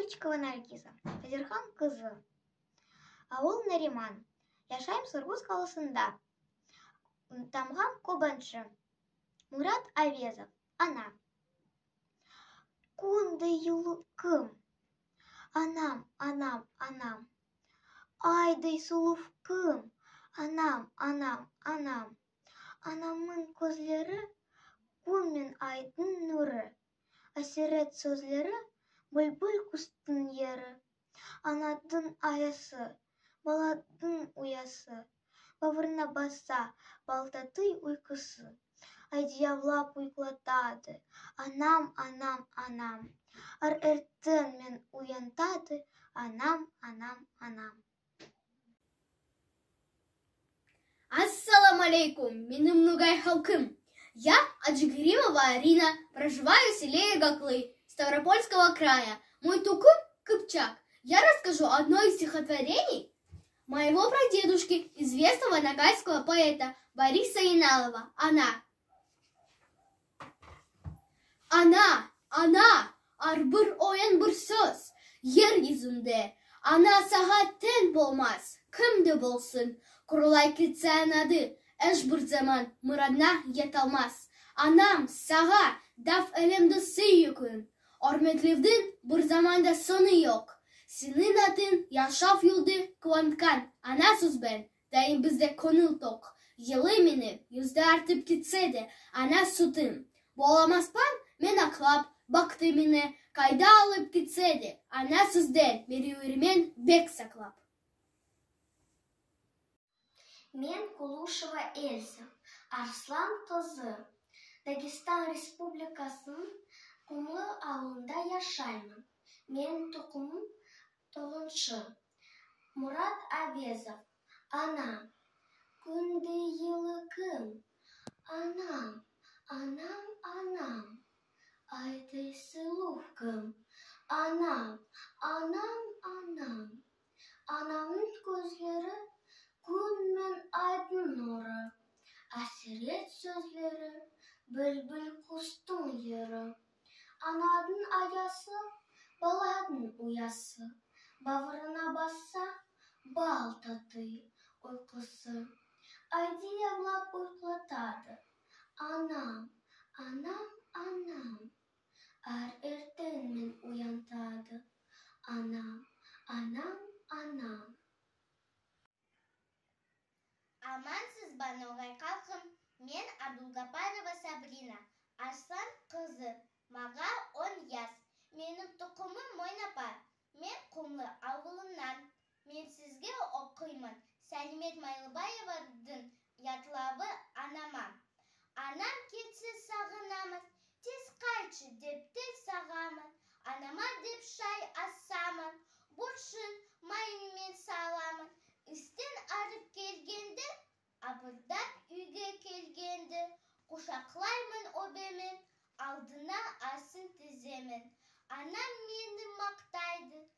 Кульчикова Наргиза, Федерхан кызы. Ауыл Нариман. Яшайм Сургут қаласында. Тамғам Кобаншы. Мурат Авезов. Ана. Кундай юлыкым. Анам, анам, анам. Айдай сулуфкым. Анам, анам, анам. Анамның көзлері күн мен айдың нұры. Асирет сөзлері бұлбұл құстың ері. Анадың аясы, баладың уясы. Бавырына баса балтатый ұйқысы. Айдиявлап ұйқылатады. Анам, анам, анам. Ар эртен мен уянтады. Анам, анам, анам. Ассаламу алейкум, менің Нугай халкым. Я Аджигримова Арина, проживаю в селе Иргаклы, Ставропольского края. Мой тукум Кыпчак. Я расскажу одно из стихотворений моего прадедушки, известного ногайского поэта Бориса Яналова. Ana, arbır oyan bir söz, yeryüzünde. Ana sağa ten bolmaz, kimde bolsun, kurulay kitsen adı, eş bir zaman muradına yetalmaz. Anam sağa, daf elimde sıyıkın, ormetlivdin bir zamanda sonu yok. Senin adın yaşaf yoldu kıvankan, ana söz ben, dayım bizde konul tok. Yılı meni, yüzde artıp gitse de, ana sütüm. Bolamaz pan, men aklap, baktı mene, kayda alıp gitse de, ana sizden veriyorum bek saklap. Men Kuluşeva Elsa, Arslan kızı. Dagestan Respublikası'nın Kumlu avlunda yaşayman. Men tukumum Tolunçu. Murat Avezov. Anam, күндей yılыкım. Anam, anam, anam. Ayday sılufkım. Anam, anam, anam. Anamın gözleri gün men aydın nuru. Asiret sözleri bülbül kuştun yeri. Anadın ayası, baladın uyası. Bavırına bassa bal tatı uykusu. Aydiyamlap uyklatadı. Anam, anam, anam. Ar erten men uyantadı. Anam, anam, anam. Amansız bana Nogay kalkım. Men Abdulgaparova Sabrina. Arslan kızı. Mağa 10 yaz. Menin tukumum Moynapar. Men Kumlu avulundan. Men sizge okuyman. Salimet Maylıbayeva'dın yatlabı anama. Anam ketsiz sağınamız. Tez kayçı dep tez sağamın. Anama dep şay assamın. Burçun mayın men sağlamın. Üstten arıp gelgende, abırdan üge kelgende. Kuşaklayman obemin, aldına asın tizemin. Anam meni maktaydı,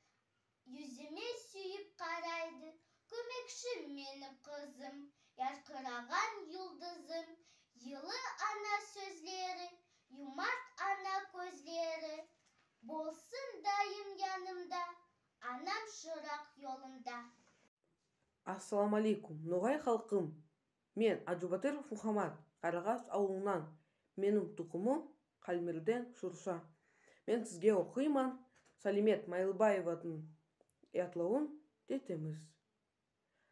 yüzüme süyüp karaydı. Kömekşim benim kızım, yarkıragan yıldızım. Yılı ana sözleri, yumart ana gözleri. Bolsun dayım yanımda, anam şırak yolunda. Assalamu alaikum, Нугай халқым. Мен Аджубатыров Мухаммад, Қарағас ауылынан. Менің тұқымым Қалмерден Шұрша. Мен сізге оқиман Салимет Майлыбаеваның ятлауын детеміз.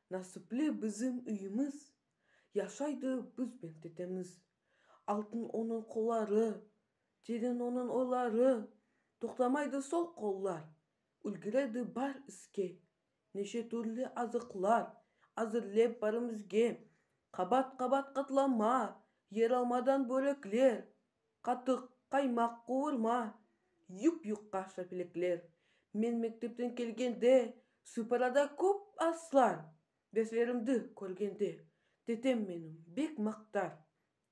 Насыплы біздің үйіміз, яшайды бізбен детеміз. Алтын оның қолары, терең оның ойлары, тоқтамайды сол қоллар, үлгереді бар іске. Неше түрлі азықлар әзірлеп барымызге. Қабат-қабат қатлама, ер алмадан бөреклер. Қатық, қаймақ, қуырма, юп-юққа шапелеклер. Мен мектептен келгенде, сыпырада көп аслар. Беслерімді көргенде, детем менің бек мақтар.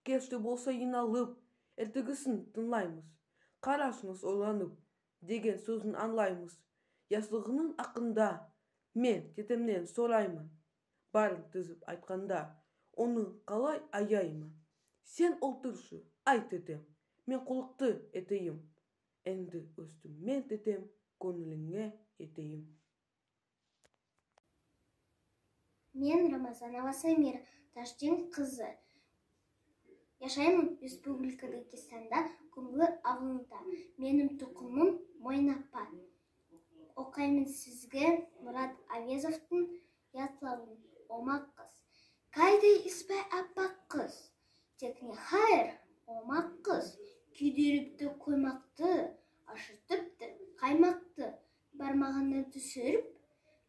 Кешті болса иналып, ертегісін тыңлаймыз. Қарашыңыз ойланып, деген сөзін анлаймыз. Яслығының ақында, мен детемнен сораймын. Барын тізіп айтқанда, оны қалай аяймын. Сен отыршы, айт детем, мен құлықты етейім. Әнді өстім мен детем, көңіліңе етейім. Мен Рамазанова Самира, Ташкент қызы. Яшаймын Республика Дагестанда, Құмлы ауылында. Менің тұқымым Мойнапа. Оқаймын сізге Мұрат Әуезовтың ятлауын. Омақ қыз. Қайда іспай аппақ қыз? Тек не хайыр, омақ қыз. Күйдіріпті қоймақты, ашытыпты қаймақты. Бармағынан түсіріп,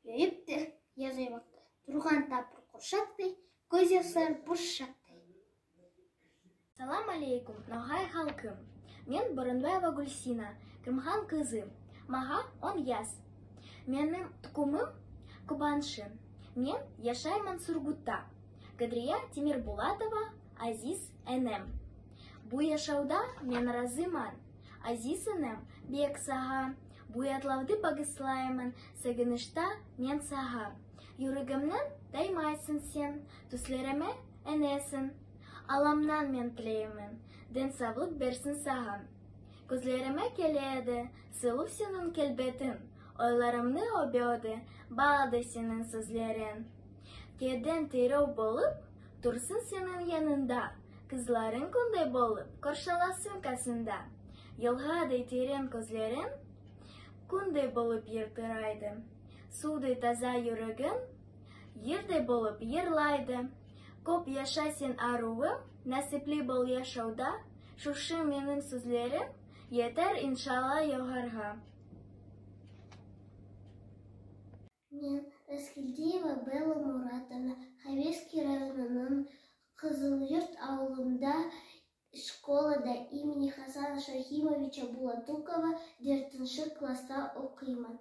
өйіпті язаймақты. Тұрған тапыр құршақтай, көз ясар бұршақтай. Салам алейкум, Ноғай халқым. Мен Бұрынбаева Гүлсина, Кірімхан қызы. Маға 10 яс. Менің тұқымым Кубаншы. Мен яшаймын Сургутта. Кадрия Тимирбулатова, Азиз әнем. Бұ яшауда мен разыман. Азиз әнем бек саға. Бұ ятлауды бағыслаймын, сағынышта мен саға. Юрігімнен даймайсың сен, түслеріме әнесін. Аламнан мен тілеймін, денсаулық берсін саған. Көзлеріме келеді, сұлу сенің келбетін. Ойларымны обеді, балады сенің сөзлерін. Кеден тирау болып, тұрсын сенің янында. Қызларың күндай болып, көршаласын қасында. Елғадай терен көзлерін, күндай болып ертірайды. Судай таза жүрегін, ердей болып ерлайды. Көп яшайсың аруым, нәсіплі бол яшауда, шушы менің сөзлерім, етер иншалла yoğарға. Мен Раскелдиева Белла Муратовна, Хавельский районының Қызылйұрт ауылында школада имени Хасана Шахимовича Булатукова 4 класста оқимын.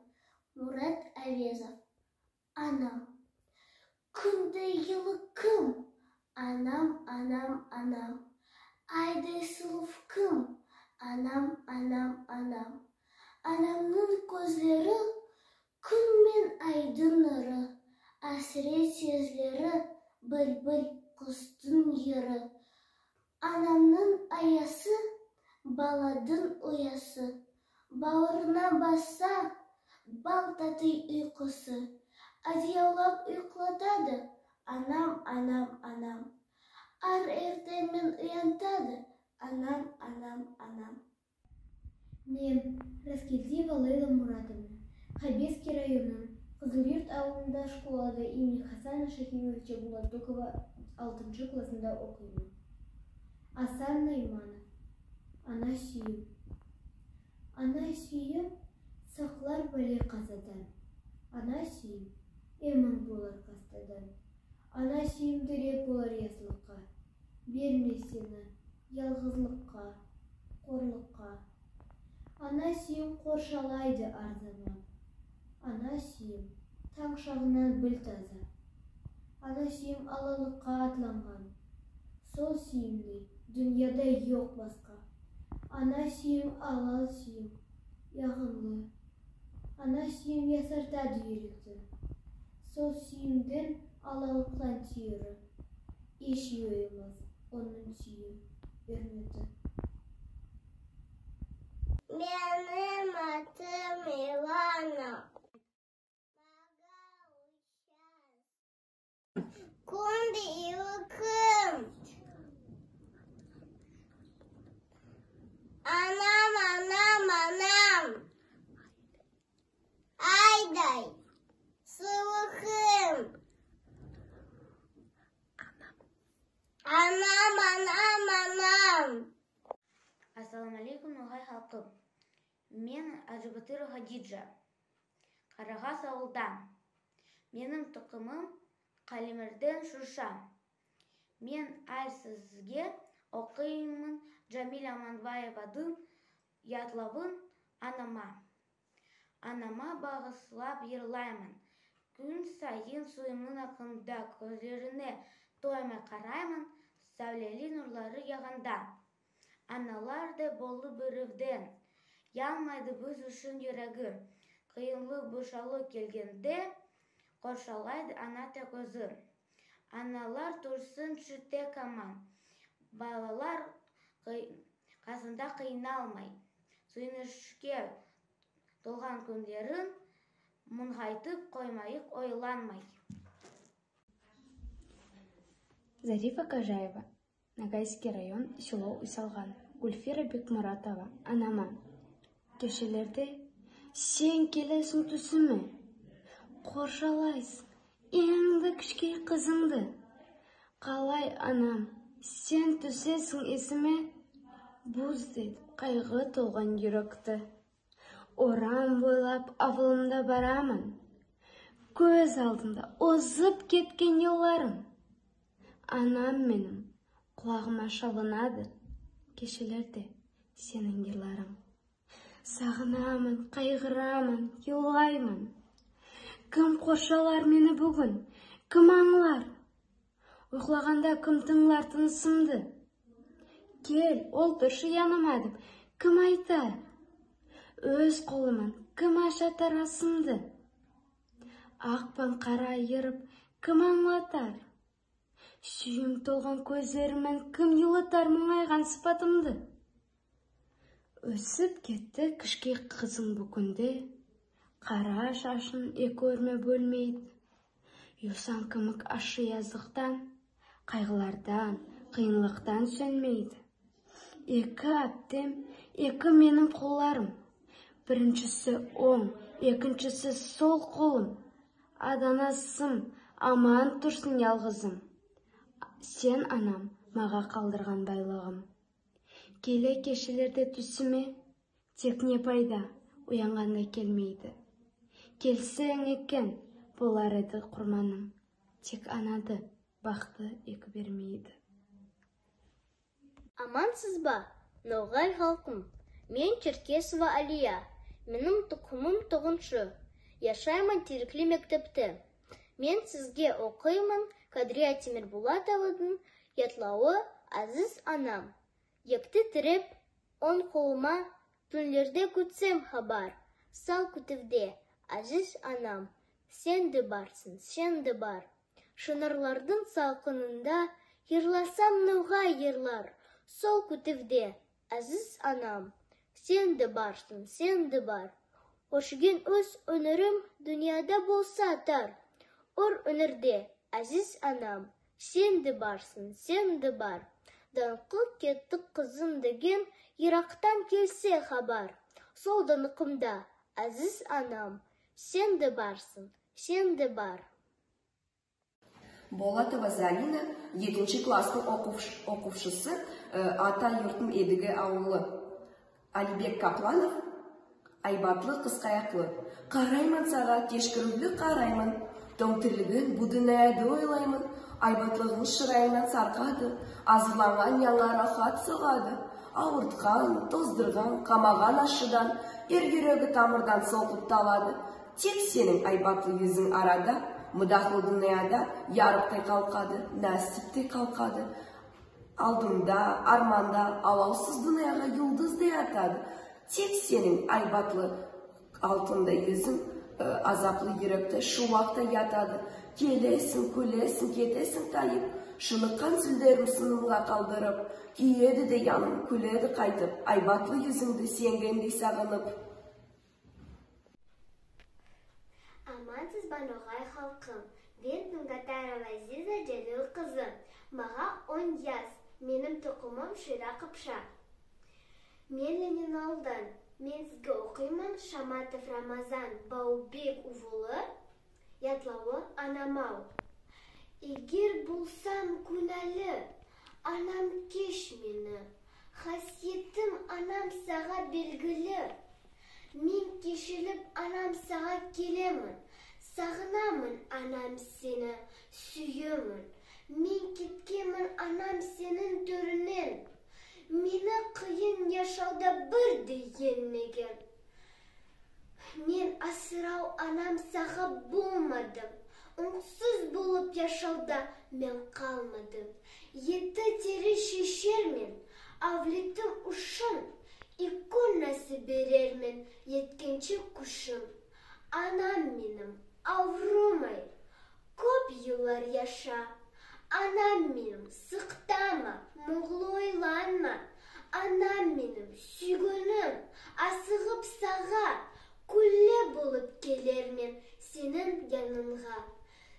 Мурат Әвезов. Анам. Күнде йылы кім? Анам, анам, анам. Айдай сұлуф кім? Анам, анам, анам. Анамның көзлері күн мен айдың нұры. Әсірет сезлері бүлбүл құстың ері. Анамның аясы баладың ұясы. Бауырына баса бал татый ұйқысы. Адияулап ұйқылатады. Анам, анам, анам. Ар ертемен ұянтады. Анам, анам, анам. Мен Раскелдиева Лейла Муратовна, Хабельский районының Қызылйұрт ауылында школада имени Хасана Шахимовича Булатукова 6 классында оқимын. Асан Найманов. Ана сүйім. Ана сүйім сақлар бәле қазадан. Ана сүйім емін болар қастадан. Ана сүйім дірек болар ясылыққа. Берме сені ялғызлыққа, қорлыққа. Ана сүйім қоршалайды арзаман. Ана сүйім таң шағынан біл таза. Ана сүйім алалыққа атланған. Сол сүйімді дүнияда жоқ басқа. Ана сүйім алал сүйім, яғынлы. Ана сүйім ясартады үйректі. Сол сүйімден алалықтан түйірі. Еш ойымыз оның сүйім, өрметі. Менің атым Илана. Күнде йылы кім? Анам, анам, анам. Айдай сұлу кім? Анам, анам, анам. Ассаламу алейкум, Ноғай халқым. Мен Ажыбатыр Хадиджа, Қарағас ауылдан. Менің тұқымым Қалимірден Шуша. Мен әлсізге оқимын Джамил Аманбаеваның ятлауын анама. Анама бағыслап ерлаймын. Күн сайын суымның ақында көздеріне тоймай қараймын, сәулелі нұрлары яғанда. Аналар да болы бірівден, yanmaydı біз үшін жүрегі. Қиынлы бұшалы келгенде, қоршалайды ана та көзі. Аналар тұрсын шүтек аман. Балалар қасында қиналмай. Сүйінішке толған туған күндерін мұңғайтып қоймайық ойланмай. Зарифа Кажаева, Ногайский район, село Усалган. Гульфира Бекмуратова, анама. Кешелерде сен келесің түсіме, қоршалайсың еңді кішкей қызыңды. Қалай анам, сен түсесің есіме, бұз дедіп қайғы толған жүректі. Орам бойлап авылымда барамын, көз алдымда озып кеткен елларым. Анам менің құлағыма шалынады, кешелерде сенің ерларың. Сағынамын, қайғырамын, елаймын. Кім қоршалар мені бүгін, кім аңлар? Ұйқылағанда кім тыңлар тынысымды? Кел, олтыршы яныма деп, кім айтар? Өз қолымын кім ашатар асымды? Ақпан қара еріп, кім аңлатар? Сүйім толған көздерімен кім елатар мұңайған сыпатымды? Өсіп кетті кішкей қызың бүкінде, қара шашын екі өрме бөлмейді. Юсан кімік ашы язықтан, қайғылардан, қиынлықтан сөнмейді. Екі әптем, екі менің қоларым. Біріншісі оң, екіншісі сол қолым. Аданасым, аман тұрсын ялғызым. Сен анам, маға қалдырған байлығым. Келе кешелерде түсіме, тек не пайда, уянғанда келмейді. Келсең екен, болар еді құрманым, тек анады, бақты екі бермейді. Амансыз ба, Ноғай халқым? Мен Черкесова Алия. Менің тұқымым тоғыншы. Яшаймын Терекли мектепте. Мен сізге оқимын Кадрия Темирбулатованың ятлауы «Азиз анам». Екті тіреп, он қолыма түнлерде күтсем хабар. Сал күтівде, азиз анам, сен де барсың, сен де бар. Шынарлардың салқынында ерласам нуға ерлар. Сол күтівде, азиз анам, сен де барсың, сен де бар. Ошген өз өнерім дүнияда болса тар. Ор өнерде, азиз анам, сен де барсың, сен де бар. Даңқы кеттік қызым деген Ирақтан келсе хабар. Сол даңқымда, азиз анам, сен де барсың, сен де бар. Болатова Зарина, 2-ші кластың оқушысы, ата юртын едігі ауылы. Алибек Капланов, айбатлы қысқаяқлы. Қараймын саға, кешкірілді қараймын. Тоңтірлігін бұдынайды ойлаймын. Айбатлығын шырайынан сарқады. Азырланған ялара хат соғады. Ауыртқан, тоздырған, қамаған ашыдан, ергерегі тамырдан соқып талады. Тек сенің айбатлы yüzің арада, мұдақлы дүнияда ярықтай қалқады, нәстіптай қалқады. Алдымда, арманда, алаусыз дүнияға юлдыздай атады. Тек сенің айбатлы алтында yüzің азаплы еректі шуақта ятады. Келесің, көлесің, кетесің тайып, шыныққан сүлдерім сынымға қалдырып, киеді де яным, күледі қайтып, айбатлы yüzіңді сенгендей сағынып. Амансыз ба Ноғай халқым? Мен Туңгатарова Азиза Жәліл қызы. Маға 10 яз. Менің тұқымым Шира Қыпша. Мен Ленин ауылдан. Мен сізге оқимын Шаматов Рамазан Баубек ұвылы. Ятлауы анамау. Егер болсам күнәлі, анам кеш мені. Хасиетім анам саға белгілі. Мен кешіліп анам саға келемін. Сағынамын анам сені, сүйемін. Мен кеткемін анам сенің түрінен. Мені қиын яшауда бір дейенмеген. Мен асырау анам саға болмадым. Оңсыз болып яшауда мен қалмадым. Еті тері шешермен, авлетім ұшын. Иконасы берермен, еткенше күшім. Анам менім, аврумай, көп yıllar яша. Anam benim, sıktama, muğlu oylanma. Anam benim, sügünüm, asığıp sağa, kulle келермен сенің яныңға.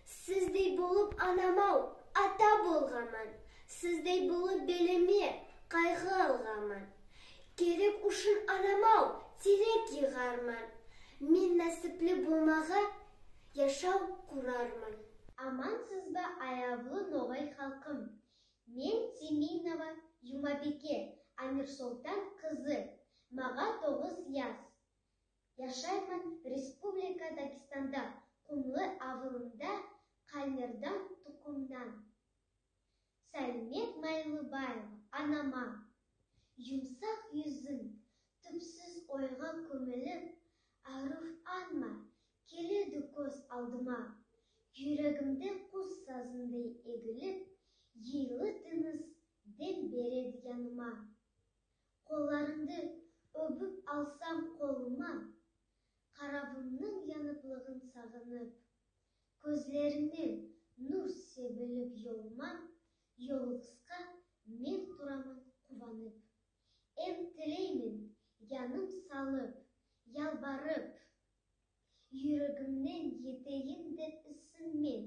Сіздей болып анамау, ата болғаман. Сіздей болып белеме қайғы алғаман. Керек үшін анамау, терек еғарман. Мен нәсіплі болмаға яшау құрарман. Амансыз ба, аяулы ноғай халқым? Мен Семейнова Юмабеке, Амир Солтан қызы. Маға 9 яз. Яшаймын Республика Дагестанда, Құмлы авылында, Қайнердан тұқымнан. Сәлмет Майлыбаева, анама. Жұмсақ yüzін, түпсіз ойға көміліп, Аруф анма, келеді көз алдыма. Жүрегімді құс сазындай егіліп, Ейлі тыныс дем береді яныма. Қоларымды өбіп алсам қолыма, Қарабымның яныплығын сағынып, Көзлерінен нұр себіліп yoluma, Yolғысқа мен тұрамын қуанып. Тілеймін, яным салып, ялбарып, Жүрегімнен етейін де ісінмен,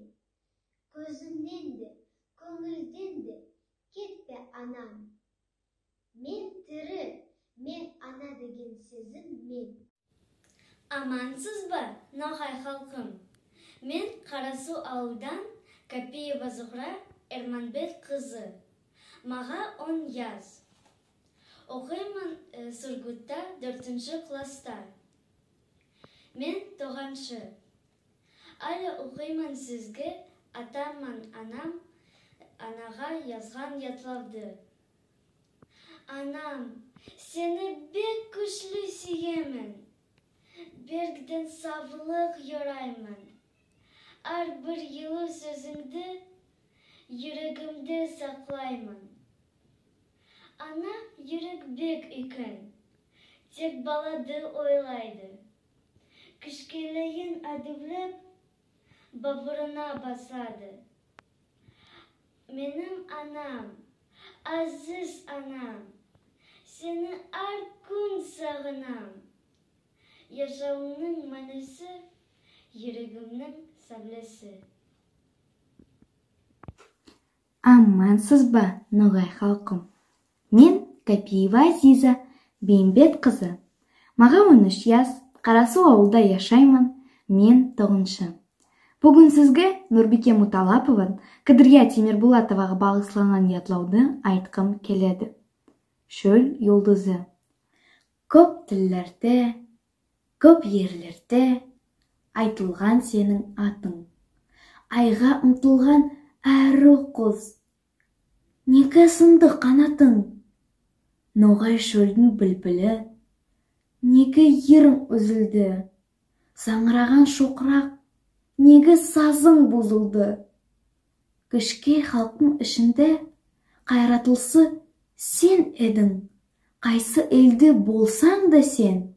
Көзімнен де, көңілден де кетпе анам. Мен тірі, мен ана деген сезім мен. Амансыз ба, ноғай халқым? Мен Қарасу ауылдан Капиева Зухра Эрманбет қызы. Маға 10 яз. Оқимын Сургутта 4-ші класста. Мен тоғаншы. Әлі оқимын сізге, атаман анам анаға язған ятлавды. Анам, сені бек күшлі сүйемін. Бергден саулық yorаймын. Әрбір елі сөзіңді жүрегімде сақлаймын. Ана жүрек бек үйкін, тек балады ойлайды. Кішкелейін әдіблеп, бабырына басады. Менің анам, азиз анам, сені әр күн сағынам. Yaşamının manisi, yüreğimnin sablesi. Амансыз ба, ноғай халқым? Мен Капиева Азиза, Бейімбет қызы. Маға 13 яз, Қарасу ауылда яшаймын, мен 9-шы. Бүгін сізге Нұрбике Муталапова, Кыдырия Темирбулатоваға бағысланған ятлауды айтқым келеді. Шөл йолдызы. Көп тіллерде, көп ерлерде айтылған сенің атың. Айға ұмтылған әрі құз. Неге сынды қанатың? Ноғай шөлдің білбілі. Неге ерің үзілді? Саңыраған шоқырақ. Неге сазың бұзылды? Кішке халқың ішінде қайратылсы сен едің. Қайсы елді болсаң да сен.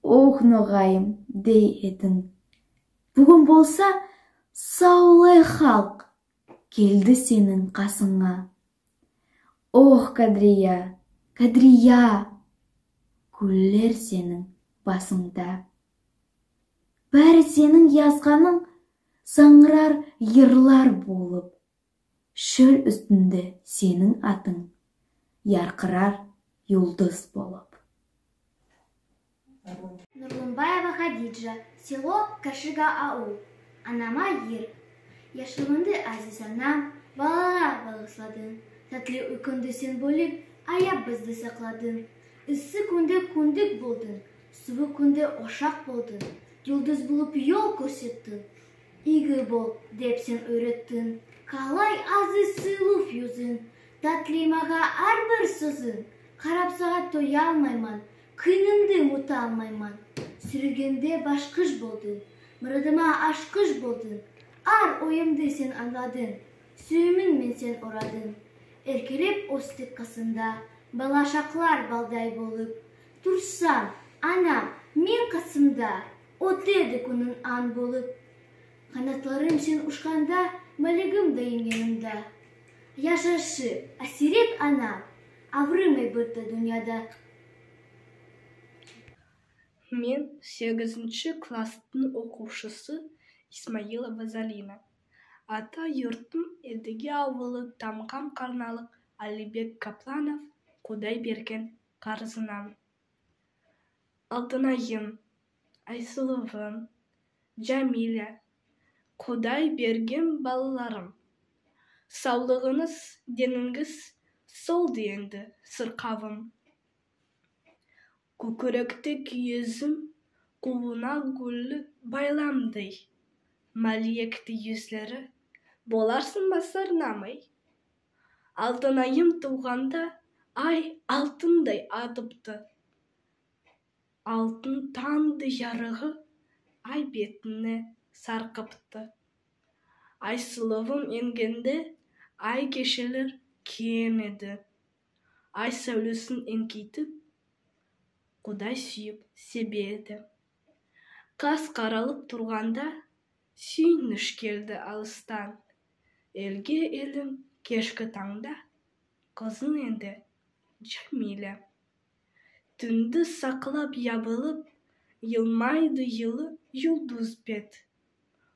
Ох, ноғайым, дей едің. Бүгін болса, саулай халық келді сенің қасыңа. Ох, Кадрия, Кадрия, күллер сенің басыңда. Бәрі сенің язғаның саңырар ерлар болып. Шөл үстінде сенің атың, ярқырар юлдыз болып. Нурлымбаева Хадиджа, село Кашига ауыл. Анама ер. Яшылынды азиз анам, балалар бағысладың. Тәтлі үкінді сен бөліп, аяп бізді сақладың. Үсі күнде күндік болдың, суы күнде ошақ болдың. Юлдыз болып yol көрсеттің. Игі бол, деп сен өреттің. Қалай азиз сыйлыф юзын. Тәтлі маға әрбір сөзін. Қарап сағат тоя алмайман. Күнімді мұта алмайман. Сүргенде башқыш болдың. Мұрадыма ашқыш болдың. Ар ойымды сен аңладың. Сүйімін мен сен орадың. Еркелеп остық қасында. Балашақлар балдай болып. Тұрсам, анам, мен қасымда. Отеді күнің ан болып. Қанатларым сен ұшқанда, мәлігім дайым янымда. Яшашы, әсірет анам, аврымай бұрды дүнияда. Мен 8-ші класстың оқушысы Исмаилова Залина. Ата йұртым Едіге ауылы Тамғам Қарналық Алибек Капланов Құдай берген қарызынан. Алтынайым, Айсыловым, Джамиля, Құдай берген балаларым. Саулығыңыз, деніңіз сол дейінді сырқавым. Көкіректі күйізім, қуына гүлі байламдай. Мәлиекті yüzлері, боларсын басар намай. Алтынайым туғанда, ай алтындай атыпты. Алтын танды жарығы, ай бетіне сарқыпты. Айсыловым енгенде, ай кешелер кемеді. Ай сәулесін енкейтіп, Құдай сүйіп себеді. Қас қаралып тұрғанда, сүйініш келді алыстан. Елге елім кешкі таңда, қызын енді Джамиля. Түнді сақылап ябылып, йылмайды йылы юлдыз бет.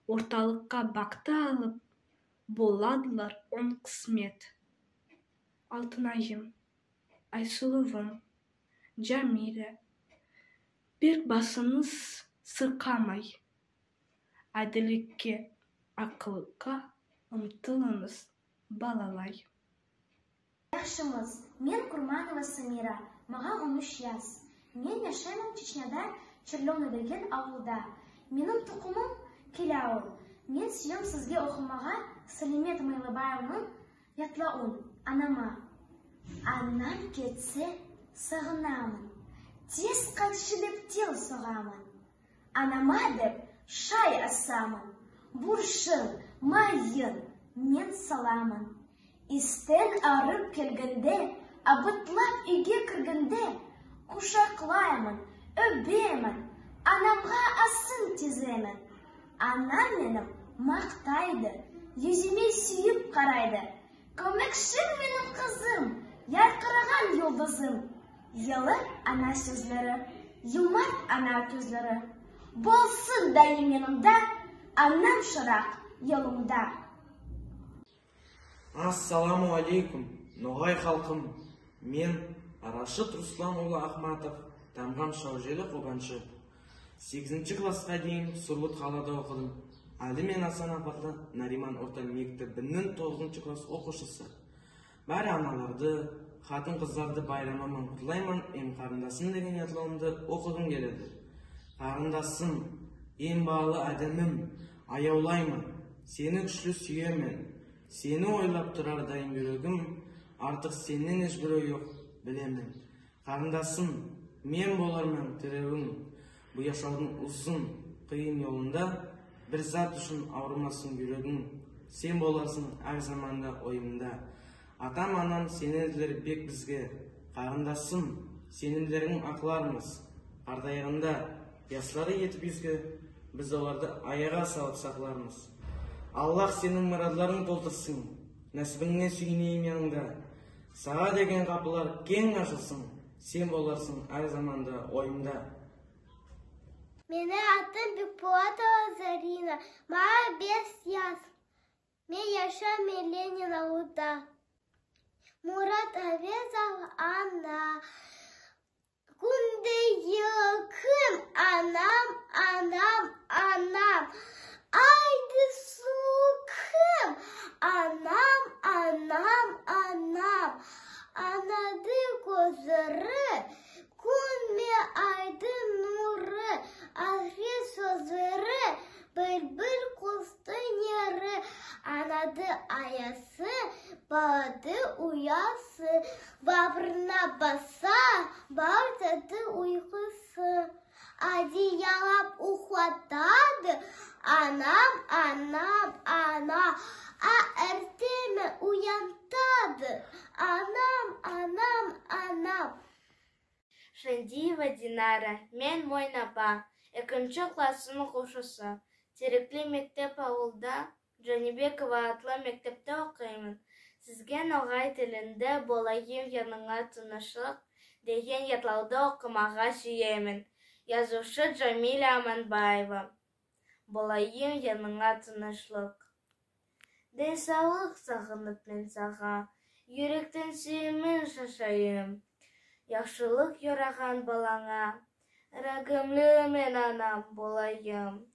Орталыққа бақты алып, боладылар он қысмет. Алтынайым, Айсыловым, Джамиля, бір басыңыз сырқамай. Әділікке, ақылыққа ұмтылыңыз балалай. Яхшымыз, мен Курманова Самира, маған 13 яс. Мен яшаймын Чечняда, Черлёвна деген ауылда. Менің тұқымым Келауыл. Мен сүйем сізге оқымаға Салимет Майлыбаевның ятлауын, анама. Анам кетсе сағынамын, тез қайтшы деп тел соғамын. Анама деп шай асамын, бұршын, майын мен саламын. Истен арып келгенде, абытлап үйге кіргенде, құшақлаймын, өбемін, анамға асын теземін. Анам менің мақтайды, yüzüme сүйіп қарайды. Көмекшім менің қызым, ярқыраған йолдызым. Йылы ана сөзлері, юмарт ана көзлері. Болсын дайым менімда, анам шырақ йолымда. Ассаламу алейкум, ноғай халқым. Мен Рашид Руслан ұлы Ахматов, Тамғам Шаужелі Қобаншы. 8-ші классқа дейін Сұрлыт қалада оқыдым. Әлі мен Асан апатлы Нариман орта мектебінің 9-ші класс оқушысы. Бәрі аналарды, қатын қыздарды байрамамын құтлаймын, ем қарындасым деген ятлауымды оқығым келеді. Қарындасым, ем бағалы әдемім, аяулаймын, сені күшлі сүйемін, сені ойлап тұрар дайын жүрегім, артық сенен ешбір жоқ білемін. Қарындасым, мен болармын тірегім, бұл яшаудың ұзын, қиын жолында бір зат үшін ауырмасын жүрегім, сен боларсың әр заманда ойымда. Атам анам сенелдер бек бізге, қарындасым, сенелдерің ақылармыз. Ардайығында яслары етіп yüzге, біз оларды аяға салып сақлармыз. Аллах сенің мұрадларың толтырсын, нәсібіңе сүйінейім yanыңда. Саға деген қапылар кең ашылсын, сен боларсың әр заманда ойымда. Менің атым Бекболатова Зарина, маған 5 яс. Мен яшаймын Ленин ауылда. Мурат Әвезов ана. Күнде йылқым анам, анам, анам. Айды суқым анам, анам, анам. Анады көзірі, күн ме айды нұры. Ахри сөзірі, бір-бір құстың ері. Анады аясы, балады ұясы. Бабырына баса, бауртады ұйқысы. Одеялап ұхватады, анам, анам, анам. Әртеме уянтады, анам, анам, анам. Шандиева Динара, мен Мойнапа, 2-ші классының оқушысы. Терекли мектеп ауылда, Жанибекова атлы мектепте оқимын. Сізге ноғай тілінде болайым яныңа тынышлық деген ятлауды оқымаға сүйемін. Язушы Джамиля Аманбаева. Болайым яныңа тынышлык. Денсаулык сагынып мен сага, йөрәктән сөймен шашайым. Яхшылык яраган балаңа, рәгымле мен анам болайым.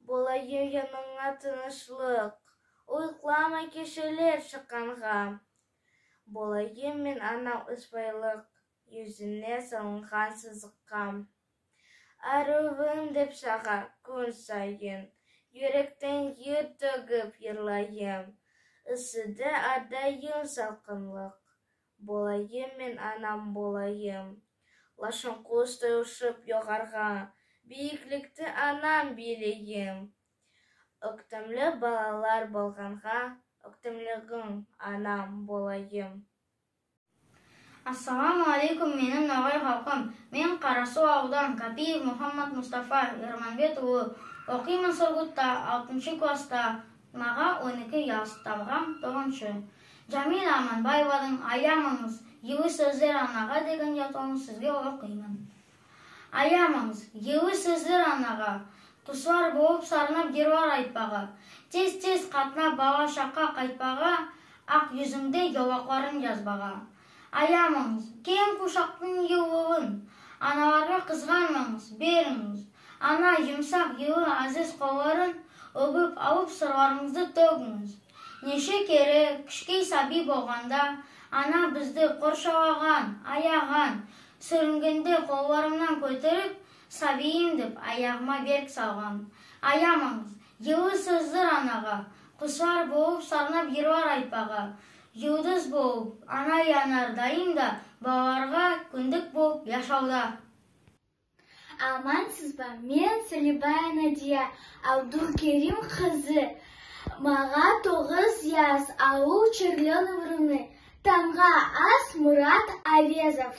Болайым яныңа тынышлык, уйклама кешеләр чыкканга. Болайым мен анам ысбайлык, йөзенә салынган сызыккам. Арывым деп сага күн сайын, йөрәктән йөр төгеп йырлайым. Ысыда адайым салкынлык, болайым мен анам болайым. Лашын кустай ушып ягарга, биеклекте анам билейим. Өктемле балалар болганга, өктемлегің анам болайым. Ассаламу алейкум, менің ағай халқым. Мен Қарасу аудан Капиев Мухаммад Мустафа Ерманбет ұлы. Оқимын Сұрғытта 6 класста. Маға 12 яс, тамғам 9-шы. Джамиля Аманбаеваның «Аямыңыз, елі сөздер анаға» деген язуын сізге оқимын. Аямыңыз, елі сөздер анаға, құсылар болып сарынап гервар айтпаға, тез-тез қатына бала шаққа қайтпаға, ақ yüzіңде yolақларын жазбаға. Аямыңыз, кең құшақтың елуін, аналарға қызғанмаңыз, беріңіз. Ана жұмсақ елі азиз қоларын өбіп алып сырларыңызды төгіңіз. Неше кере кішкей саби болғанда, ана бізді қоршалаған, аяған, сүрінгенде қолларымнан көтеріп, сабиім деп аяғыма берік салған. Аямаңыз, елі сөздер анаға, құсылар болып сарнап ерлар айтпаға. Yıldız болып, ана янардайым да, балаларға күндік болып яшауда. Амансыз ба, мен Сәлибай Надия, Абдулкерим қызы. Маға 9 яс, ауыл Черленоврыны, тамға ас Мұрат Авезов.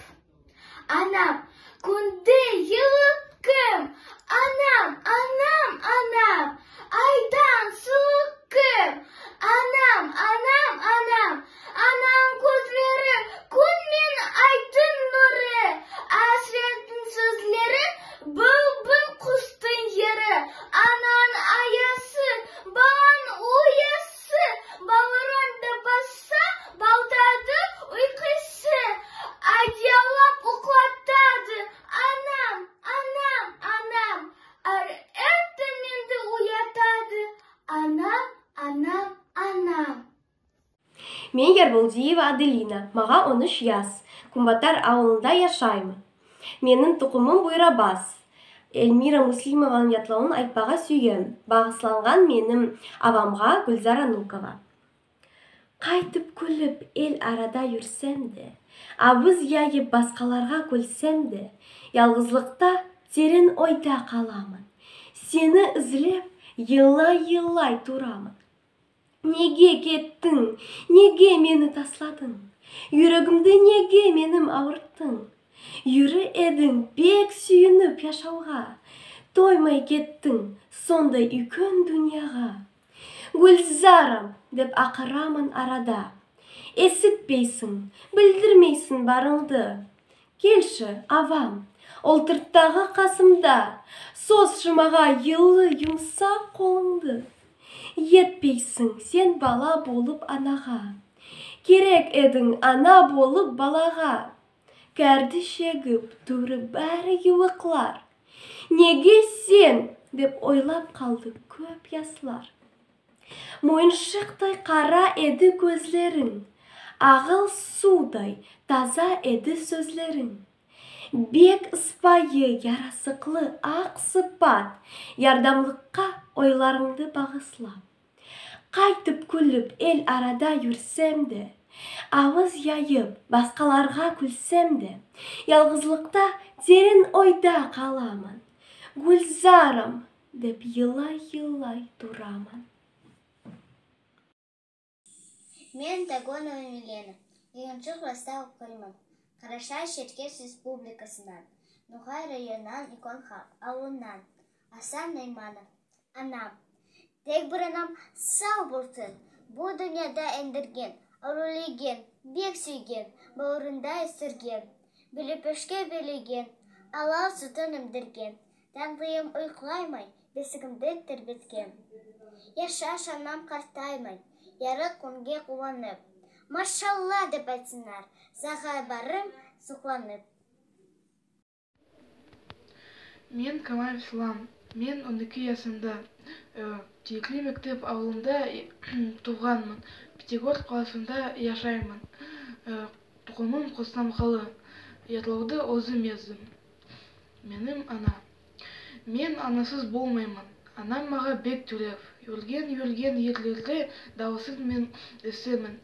Анам, күнді елі кім? Анам, анам, анам, айдан сұлы кім? Анам, анам, анам, anam gözleri, kun men aydın nuru, asretin sözleri, bülbül kustun yeri, anan ayası, baban uyası, bağıranda bassa, baldadı uykusu, adyalap uklattadı, anam, anam, anam, erteminde uyatadı, anam, anam, anam. Мен Ерболдиева Аделина, маға 13 яс, Кумбатар ауылында яшаймын. Менің тұқымым Бұйрабас. Эльмира Муслимованың ятлауын айтпаға сүйем. Бағысланған менің авамға Гүлзара Нукова. Қайтып күліп ел арада жүрсем де, абыз яйып басқаларға күлсем де, ялғызлықта терін ойда қаламын. Сені ізлеп, елай-елай турамын. Неге кеттің, неге мені тасладың? Жүрегімді неге менім ауырттың? Жүрі едің бек сүйініп яшауға, тоймай кеттің сондай үлкен дүнияға. Гүлзарым деп ақырамын арада, есітпейсің, білдірмейсің барыңды. Келші, авам, олтырттағы қасымда, созшы маға елі жұмсақ қолыңды. Етпейсің сен бала болып анаға, керек едің ана болып балаға. Кәрді шегіп туры бәрі еуіқлар, неге сен деп ойлап қалды көп яслар. Мойыншықтай қара еді көзлерің, ағыл судай таза еді сөзлерің. Бек ыспайы ярасықлы ақ сыпат, ярдамлыққа ойларыңды бағыслап. Қайтып күліп ел арада жүрсем де, ауыз яйып басқаларға күлсем де, ялғызлықта терін ойда қаламын. Гүлзарым деп елай-елай турамын. Мен Тагонова Милена, 2-ші класста оқимын. Қарашай Черкес Республикасынан, Нуғай районынан Иконхак ауылынан. Асан Найманов, анам. Тек бір анам сау болсын, бұл дүнияда ендірген, аурулеген, бек сүйген, бауырында өсірген, біліп өшке білеген, Алал sütün emdirgen. Tanglayım uyklaymay, besigimde terbitkем. Yaşaş anam kartaymay, yarı kunge kuvanıp. Maşallah dep aytsınlar, sağa barım suqlanıp. Мен Камал Ислам. Мен 12 жасымда Текли мектеп ауылында туғанмын. Пятигорск қаласында яшаймын. Тұғымым Қостанқалы. Ятлауды өзім ездім. Менің анам. Мен анасыз болмаймын. Анам маға бек төлеп. Өлген ерлерді дауысын мен естемін.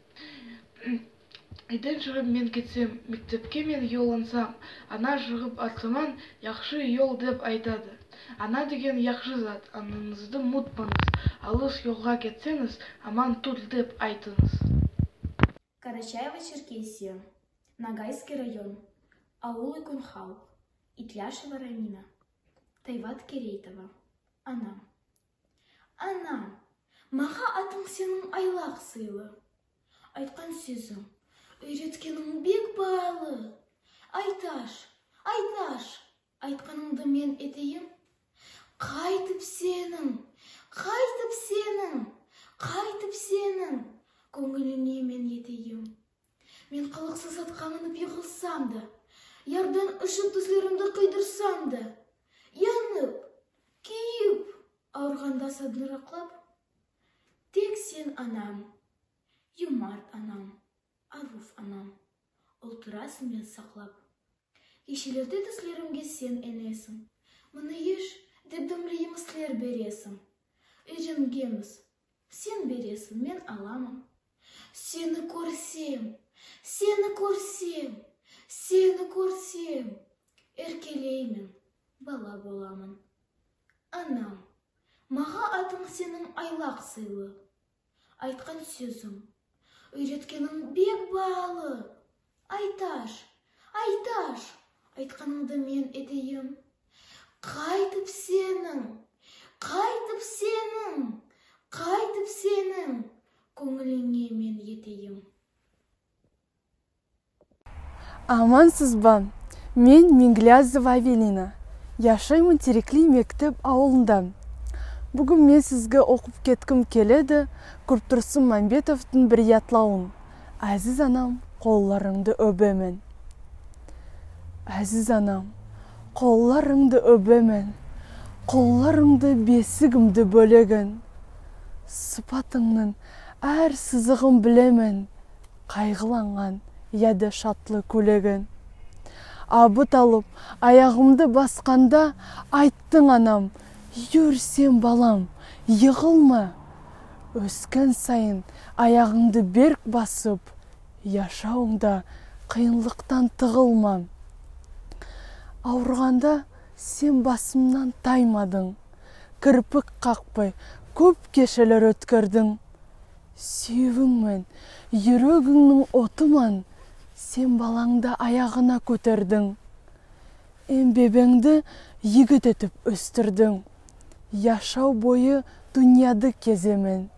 Үйден шығып мен кетсем, мектепке мен жоллансам, ана шығып артыман яқшы жол деп айтады. Ана деген яқшы зат, анаңызды ұмытпаңыз. Алыс жолға кетсеңіз, аман тұр деп айтыңыз. Карачаево-Черкесия, Ногайский район, ауыл Иконхал, Итляшева Рамина, Тайват Керейтова, анам. Анам, маға атың сенің айлақ сыйлы. Айтқан сөзім, үйреткенің бек байлы. Айташ, айтқаныңды мен етейім. Қайтып сенің, көңіліне мен етейім. Мен қалықсыз атқанынып еғылсам да, ярдан ұшып түзлерімді қидырсам да, янып, күйіп, ауырғанда садырақлап, тек сен анам. Юмарт анам, аруф анам, ұлтырасың мен сақлап. Ешелерді түслерімге сен енесің, мұны еш дебдімлі еміслер бересің. Үйренгеміз, сен бересің, мен аламын. Сені көрсем, еркелеймін, бала боламын. Анам, маға атың сенің айлақ сыйлы. Айтқан сөзім, үйреткенің бек балы. Айташ, айтқаныңды мен етейім. Қайтып сенің, көңіліңе мен етейім. Амансыз ба? Мен Минглязова Авелина. Яшаймын Терекли мектеп ауылында. Бүгін мен сізге оқып кеткім келеді Күртұрсын Мәмбетовтың бір ятлауын. Әзіз анам, қолларыңды өбемен. Әзіз анам, қолларыңды өбемен. Қолларыңды бесігімді бөлеген. Сыпатыңның әр сызығын білемен. Қайғыланған яды шатлы көлеген. Абыт алып, аяғымды басқанда айттың анам. Юр сен балам, йығылма. Өскен сайын аяғыңды берк басып, яшауыңда қиынлықтан тығылма. Ауырғанда сен басымнан таймадың. Кірпік қақпай көп кешелер өткірдің. Сүйігіңмен, жүрегіңнің отыман, сен балаңды аяғына көтердің. Ембебеңді егіт етіп өстірдің. Яшау бойы дүнияды кеземен.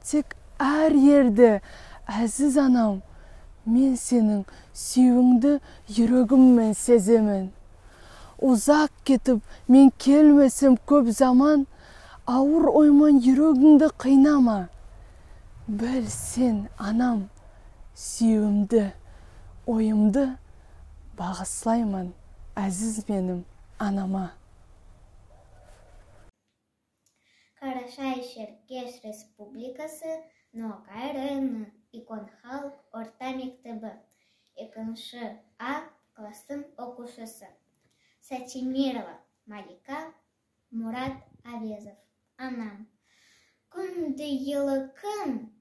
Тек әр ерде, әзіз анам, мен сенің сүйіңді жүрегіммен сеземен. Ұзақ кетіп, мен келмесем көп заман, ауыр ойман жүрегіңді қинама. Біл сен, анам, сүйімді, ойымды бағыслаймын, әзіз менің анама. Карачай-Черкес Республикасы, Ногай районы, Иконхал орта мектебі. 2 А кластың оқушысы. Сатимирова Малика, Мурат Авезов. Анам. Күнді елі кім?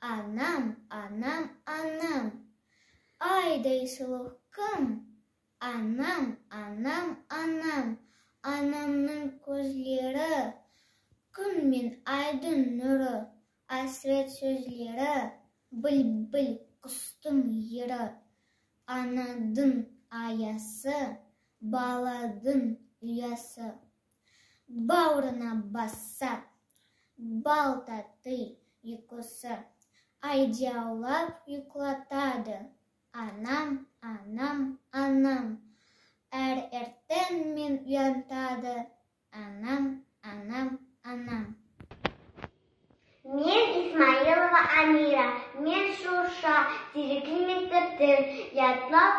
Анам. Айдай сұлу кім? Анам. Анамның көзлері. Күн мен айдың нұры. Асырет сөзлері. Біл құстың ері. Анадың аясы. Баладың ұясы. Бауырына баса. Бал таты ұйқысы. Айдиаулап ұйқылатады. Анам. Эртен мен уянтады. Анам, анам, анам. Мен Исмаилова Амира, мен Шурша, Терекли мектептен, ятлап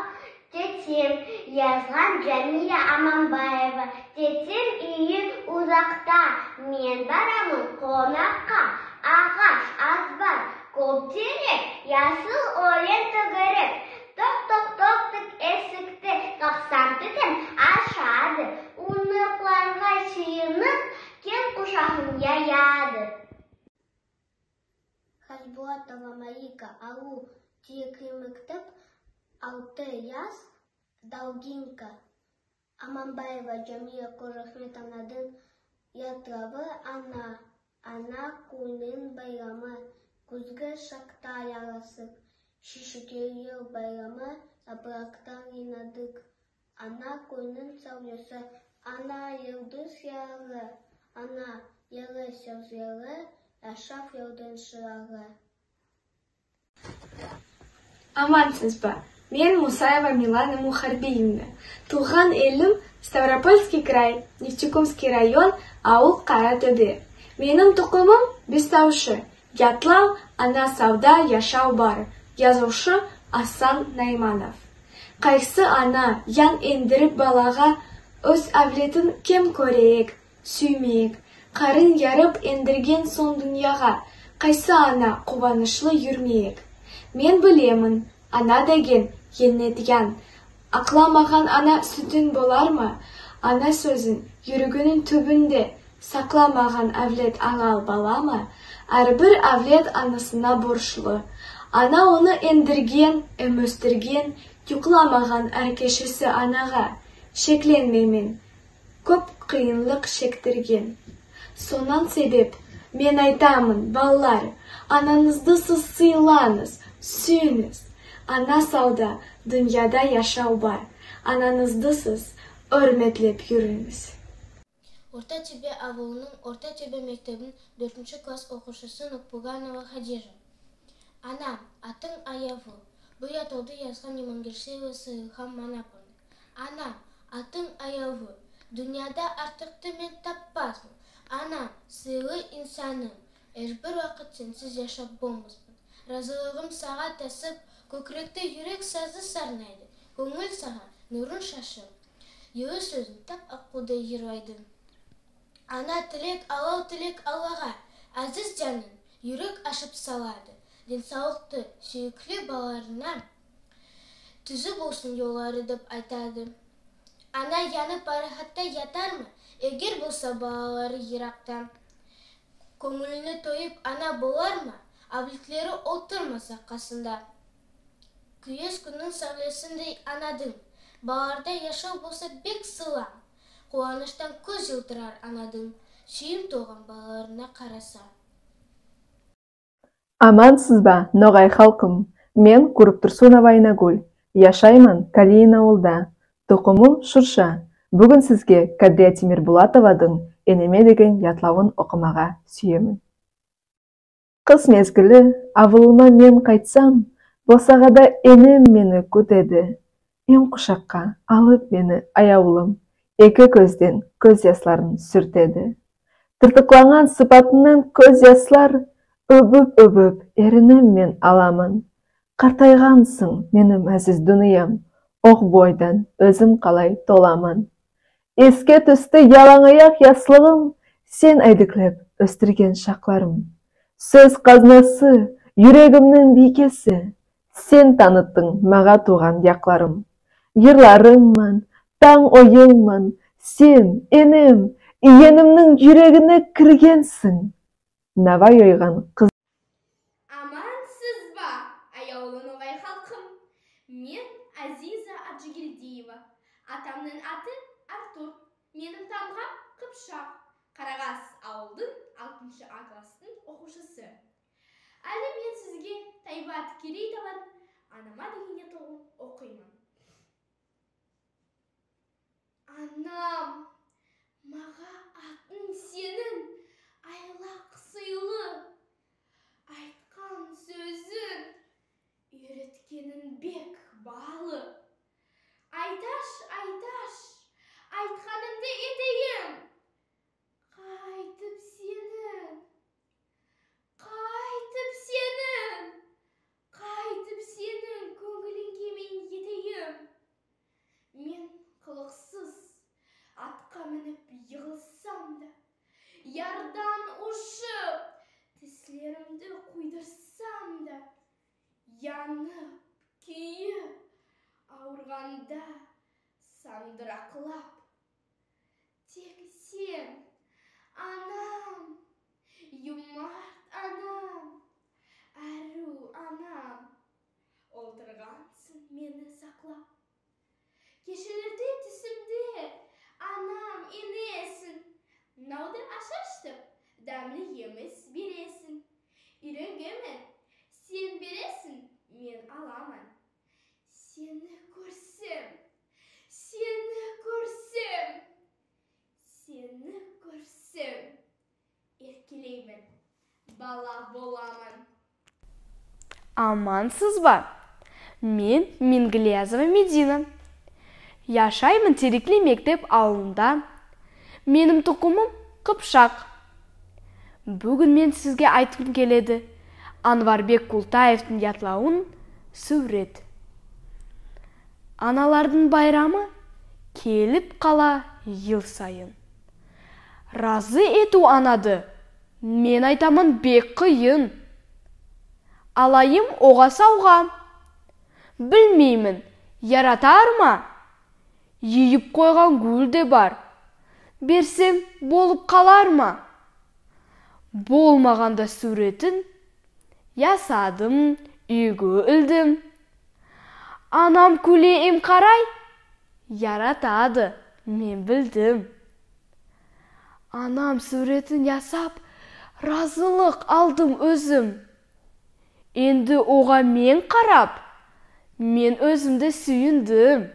тетем, язған Джамиля Аманбаева. Тетем үйі ұзақта, мен барамын қонаққа, ағаш азбар, көптерек, ясыл орен төгіріп. Тоқ-тоқ-тоқтық есікті қақсам түтін ашады, ұнықларға сүйініп, кен құшағын яяды. Хажбулатова Марика, Алу, Терекли мектеп, 6 яз, Долгинка. Аманбаева Джамиля Қожахметовнаның ятлавы ана күнін байрамы, күзгі шақта ярасы, шешекер байрамы, апырақтан инадық. Ана күнін сәулесі, ана елдіс яры, ана елі сөздері, Yaşaf yoldan şırағы. Амансыз ба? Мен Мусаева Милана Мухарбиевна. Туған елім Ставропольский край, Нефтекумский район, ауыл Қаратөбе. Менің тұқымым Бестаушы. Ятлау, ана сауда, яшау бар. Yazушы Асан Найманов. Қайсы ана ян ендіріп балаға өз әвлетін кем көрейік, сүймейік. Қарын ярып ендірген сон дүнияға, қайсы ана қуанышлы жүрмейік. Мен білемін, ана деген еннет ян. Ақламаған ана сүтін болар ма? Ана сөзін жүрегінің түбінде сақламаған әвлет аңал бала ма? Әрбір әвлет анасына боршылы. Ана оны ендірген, өмістірген, юқламаған әркешісі анаға. Шекленмеймін, көп қиынлық шектірген. Сонан себеп, мен айтамын, балалар, ананызды сіз сыйлаңыз, сүйіңіз. Ана сауда, дүнияда яшау бар. Ананызды сіз өрметлеп жүріңіз. Ортатөбе ауылының Ортатөбе мектебінің 4 класс оқушысы Нұрпуганова Хадижа. Анам, атың Аяву. Бұл атауды yazған Имангершева Сыйлхан Манапырны. Анам, атың Аяву. Дүнияда артықты мен таппасмын. Анам, сыйлы инсаным, әрбір уақыт сенсіз яшап болмаспын. Разылығым саға тәсіп, көкіректі жүрек сазы сарнайды. Көңіл саға нұрын шашып, елі сөзін тап аққуды ервайды. Ана тілек, алау тілек Аллаға, әзіз жанын жүрек ашып салады. Денсаулықты сүйіклі баларына түзі болсын жолары деп айтады. Ана янып парахатта ятар ма? Егер болса балалары ерақтан. Көңіліні тойып ана болар ма? Әвлетлері отырмаса қасында. Күйес күннің сәулесіндей анадың. Балаларда яшау болса бек сылам. Қуаныштан көз жылтырар анадың. Сүйім толған балаларына қараса. Амансыз ба, ноғай халқым. Мен Курыптурсунова Айнагүл. Яшаймын Калиин ауылда. Тұқымым Шурша. Бүгін сізге Кадрия Тимирбулатованың «Енеме» деген ятлауын оқымаға сүйемін. Қыс мезгілі авылыма мен қайтсам, босағада енем мені күтеді. Ем құшаққа алып мені аяулым, екі көзден көз ясларын сүртеді. Тыртықланған сыпатынан көз яслар өбіп ерінім мен аламын. Қартайғансың менің әзіз дүниям, оқ бойдан өзім қалай толамын. Еске түсті ялаңаяқ яслығым, сен әйдіклеп өстірген шақларым. Сөз қазнасы, жүрегімнің бейкесі, сен таныттың маға туған яқларым. Ерларыңмын, таң ойыңмын, сен, енем, енімнің жүрегіне кіргенсің. Навай ойған қыз. Амансыз ба, аяулы ноғай халқым. Мен Азиза Аджигелдиева. Атамның аты Артур. Менің тамғам Қыпшақ. Қарағас ауылдың 6-шы кластың оқушысы. Әлі мен сізге Тайбат Керейтованың «Анама» деген ятауын оқимын. Анам, маға атын сенің айлақ сыйлы. Айтқан сөзің үйреткенің бек балы. Айташ, айташ, Ярдан ушып, тислеримді куйдырсам да, янып, күйіп, ауырғанда сандырақлап. Тек сен, анам, юмарт анам, әру анам, отырғансың мені сақлап. Кешелерде түсімде, анам енесін, науды ашаштып, дәмлі еміс бересін. Үйренгемен, сен бересін, мен аламын. Сені көрсем, еркелеймін, бала боламын. Амансыз ба? Мен Мингілязова Медина. Яшаймын Терекли мектеп ауылында. Менің тұқымым Қыпшақ. Бүгін мен сізге айтқым келеді. Анварбек Култаевтың ятлауын сурет. Аналардың байрамы келіп қала ел сайын. Разы ету анады, мен айтамын бек қиын. Алайым оға сауға, білмеймін, яратар ма? Ейіп қойған гүл де бар, берсем болып қалар ма? Болмағанда суретін, ясадым, үйге ілдім. Анам күлейім қарай, яратады, мен білдім. Анам суретін ясап, разылық алдым өзім. Енді оға мен қарап, мен өзімді сүйіндім.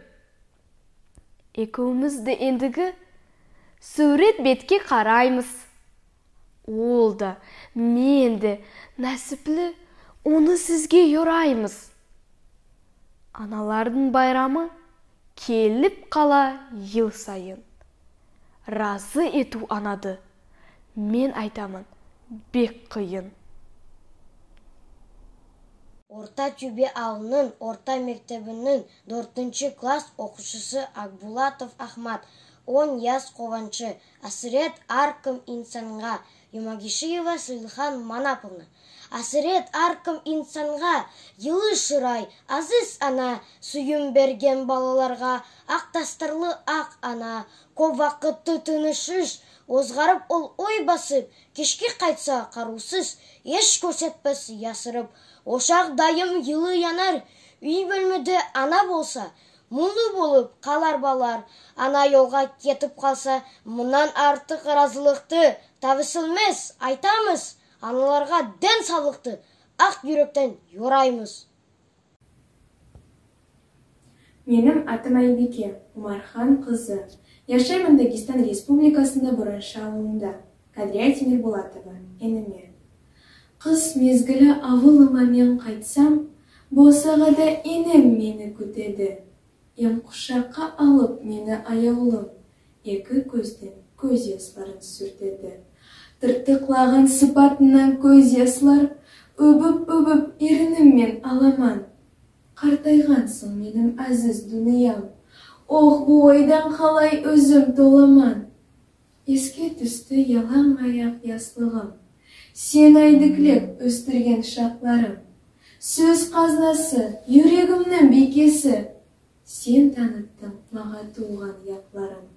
Екеумізді ендігі сурет бетке қараймыз. Ол да, мен де нәсіплі оны сізге yorаймыз. Аналардың байрамы келіп қала ел сайын. Разы ету анады, мен айтамын бек қиын. Орта Төбе ауылының орта мектебінің 4 класс оқушысы Акбулатов Ахмат, 10 яз қованшы, Асырет аркым инсанға, Юмагишиева Сылхан Манаповна. Асырет аркым инсанға, йылы шырай, азыз ана, сүйім берген балаларға, ақтастырлы ақ ана, көп вақытты тынышыш, озғарып ол ой басып, кешке қайтса қарусыз, еш көрсетпес ясырып, ошақ дайым йылы янар, үй бөлмеде ана болса, мұңлы болып қалар балар, ана yolға кетіп қалса, мұнан артық разылықты табысылмес, айтамыз, аналарға дән саулықты ақ жүректен yorаймыз. Менің атым Айбеке, Умархан қызы. Яшаймын Дагестан Республикасында Бұрыншы ауылында. Кадрия Тимирбулатова, еніме. Қыс мезгілі ауылыма мен қайтсам, болсаға да енем мені күтеді. Ем құшаққа алып мені аяулым, екі көзден көз ясларын сүртеді. Тыртықлаған сыпатынан көз яслар, өбіп ерінім мен аламан. Қартайғансың менің әзіз дүниям, оқ бұл ойдан қалай өзім толаман. Еске түсті ялаң аяқ яслығым, сен айдықлеп өстірген шақларым. Сөз қазнасы, жүрегімнің бекесі, сен таныттың маға туған яқларым.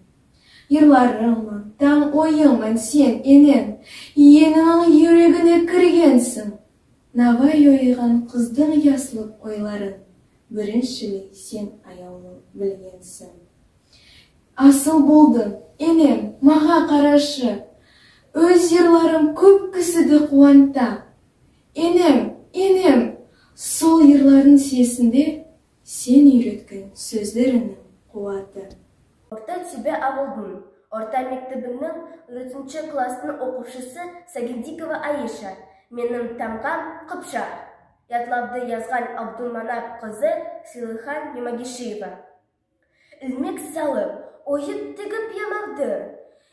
Ерларымын, таң ойымын сен енен, енің жүрегіне кіргенсің. Навай ойған қыздың яслық ойларын, біріншілей сен аяулы білгенсің. Асыл болдың, енем, маға қарашы, өз ерларым көп кісіді қуанта. Енем, сол ерларын сесінде, сен үйреткен сөздерінің қуаты. Орта Төбе ауылдың орта мектебінің 4 класының оқушысы Сагидикова Аиша, менің тамғам Қыпшақ. Ятлавды язған Абдулманап қызы Сылхан Юмагишиева. Ilmek салып, ойып тігіп ямавды,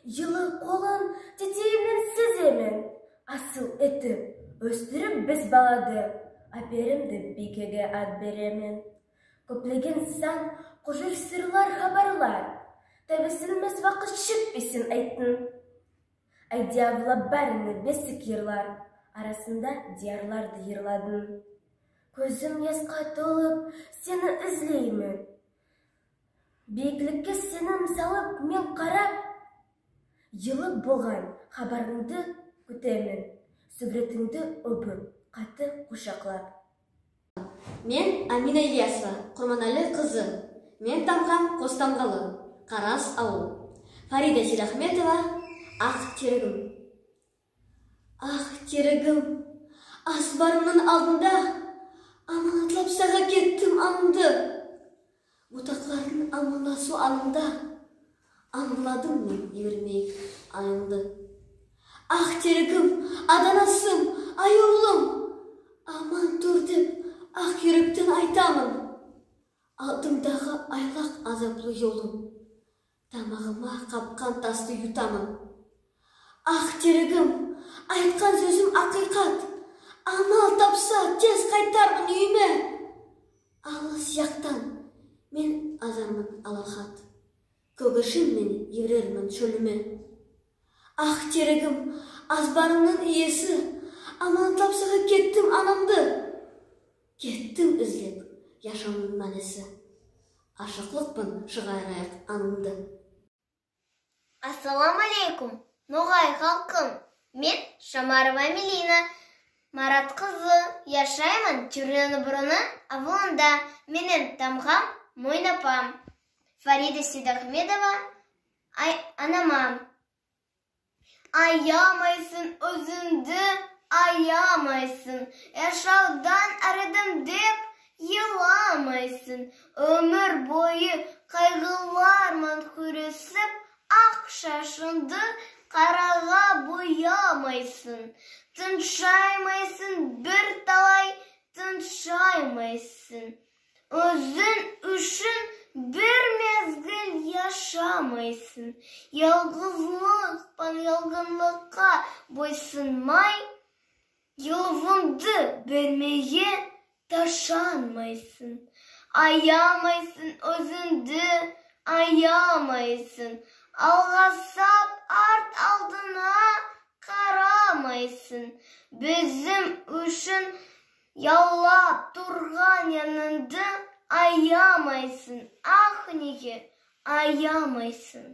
жылы қолын тетейімнен сеземен, асыл етіп, өстіріп біз балады, аперімді бекеге ат беремен. Көплеген сан қожыр сырлар хабарлар, тәбісілмес вақыт шүтпесін айттың. Айдиявла бәріні бесік ерлар, арасында диярларды ерладың. Көзім ясқа толып, сені үзлеймін. Бейгілікке сенім салып, мен қарап, йылып болған хабарыңды күтемін. Сүгретіңді өпіп, қаты құшақлап. Мен Амина Ильясова, Құрманәлі қызы. Мен тамғам Қостамғалы, Қарас ауыл. Фарида Сейдахметова, ақ терігім. Ақ терігім, асбарымның алдында аманатлап саға кеттім анымды. Бұтақлардың аманасу анымда аңладым мен евермей айымды. Ақ терігім, аданасым, аюлым, аман тұр деп ақ жүректен айтамын. Алдымдағы айлақ азаплы жолым, тамағыма қапқан тасты ютамын. Ақ терігім, айтқан сөзім ақиқат, амал тапса тез қайтармын үйіме. Алыс яқтан мен азармын алахат, көгішін мен еврермін шөліме. Ақ терігім, азбарымның иесі, аман тапсаға кеттім анамды. Кеттім ізлеп, яшамның мәнісі, ашықлықпын шығайрайық анымды. Ассаламу алейкум, ноғай халқым. Мен Шамарова Милина, Марат қызы, яшаймын Тюрлены бұрыны авылында. Менің тамғам Мойнапам. Фарида Сейдахметова, анамам. Аямайсың өзіңді, аямайсың. Яшаудан арыдым деп еламайсың. Өмір бойы қайғылармен күресіп, ақ шашынды қараға боямайсың. Тыншаймайсың бір талай, тыншаймайсың. Өзің үшін бір мезгіл яшамайсың. Ялғызлықпен ялғанлыққа бойсынмай, елвіңді бермеге ташанмайсың. Аямайсың өзіңді, аямайсың. Алға сап арт алдына қарамайсың. Біздің үшін яулап тұрған яныңды аямайсың. Ақ неге аямайсың.